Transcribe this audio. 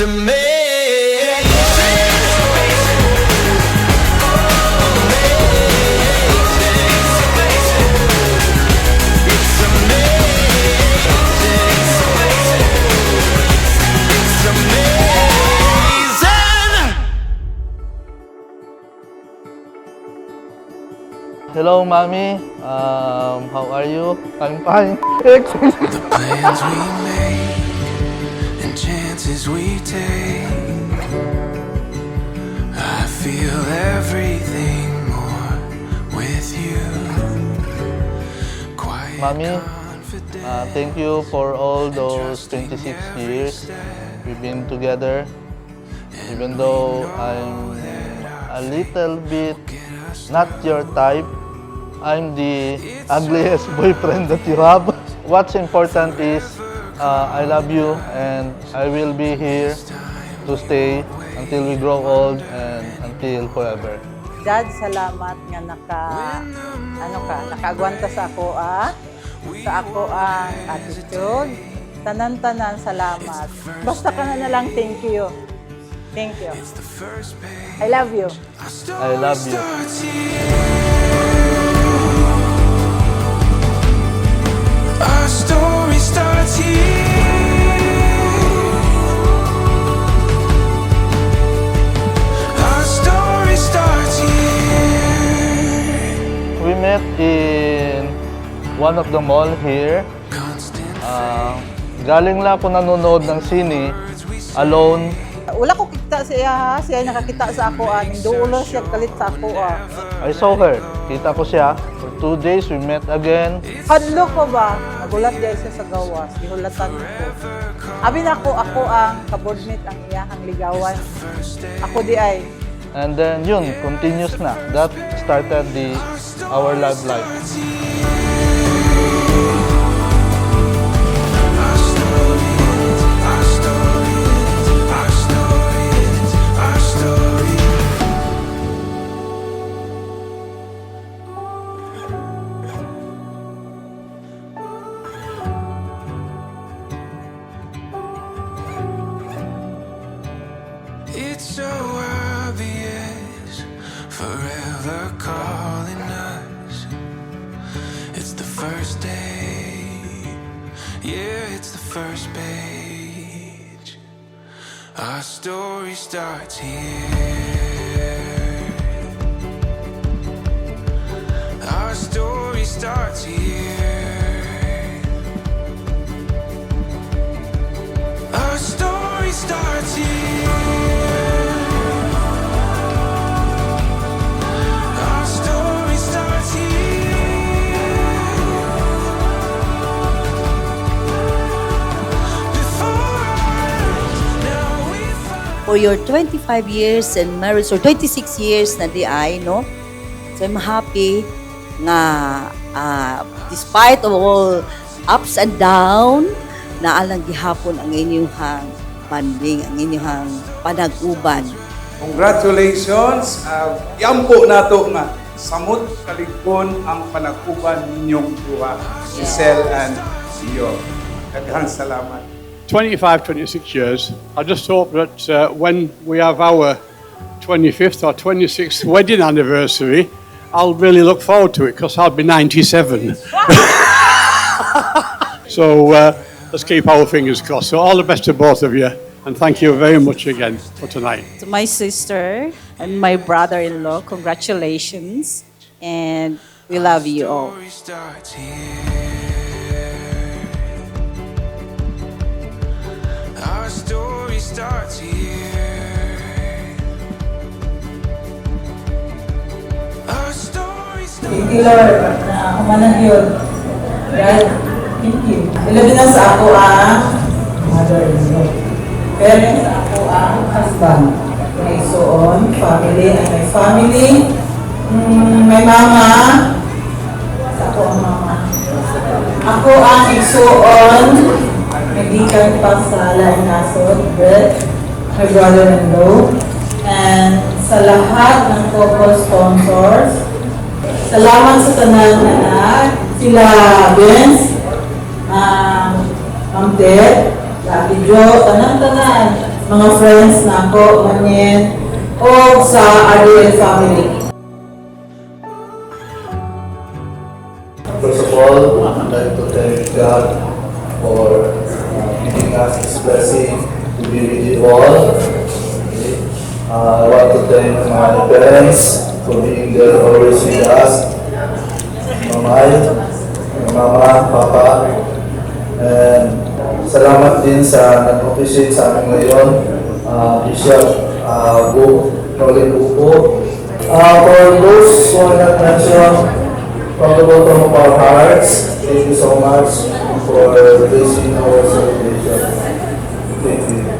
Hello, Mommy. How are you? I'm fine. The plans we make and chances we take, I feel everything more with you. Quiet Mommy, confidence. thank you for all those 26 years we've been together. Even though I'm a little bit not your type, I'm the ugliest boyfriend that you have. What's important is I love you and I will be here to stay until we grow old and until forever. Dad, salamat nga nakaagwanta sa ako ang attitude. Tanan-tanan salamat. Basta ka na lang thank you. Thank you. I love you. I love you. Our story starts here. Our story starts here. We met in one of the mall here. Galing lang ako nanonood ng sine, alone. Wala ko kita siya nakakita sa ako Duulo siya kalit sa ako I saw her. Kita ko siya. For 2 days, we met again. Hadlo ko ba? Nagulat diya siya sa gawas. Gihulatan ko. Abi na ako ang kabordmate ang iyahang ligawan. Ako di ay. And then, yun, continuous na. That started our love life. It's so obvious, forever calling us. It's the first day, yeah, it's the first page. Our story starts here. Our story starts here. Our story starts here. Our story starts here. Before now we find. For your 25 years and marriage, or 26 years na di ay, no? So I'm happy nga despite of all ups and down, naalang gihapon ang inyong banding, ang inyong panag-uban. Congratulations! Yampo nato nga samot kaligpon ang panag-uban ninyong duha, Giselle and Gio. Daghang salamat. 25, 26 years. I just hope that when we have our 25th or 26th wedding anniversary, I'll really look forward to it because I'll be 97. So let's keep our fingers crossed. So all the best to both of you, and thank you very much again for tonight. To my sister and my brother-in-law, congratulations, and we love you all. Story starts here. Our story starts here. Our story starts. Thank you, Lord, na kumanan yun. God, thank you. Ilabi na sa ako ang mother-in-law. Pero sa ako ang husband. May isuon, family, and my family. May mama. Sa ako ang mama. Ako ang isuon. Nagikan pa sa Lainasod with my brother-in-law. And sa lahat ng couple sponsors, salamat sa tanan na sila Vince, Ma'am Ted, Ate Jo, tanan-tanan, mga friends na ako, manyen, o sa RDL family. First of all, I'd like to thank God for giving us His blessing to be with you all. I want to thank my parents for being there always with us. Mama, Papa, and salamat din sa nag-officiate sa amin ngayon, Bishop Nolan Upo. For those who are not mentioned, from the bottom of our hearts, thank you so much for blessing our celebration. Thank you.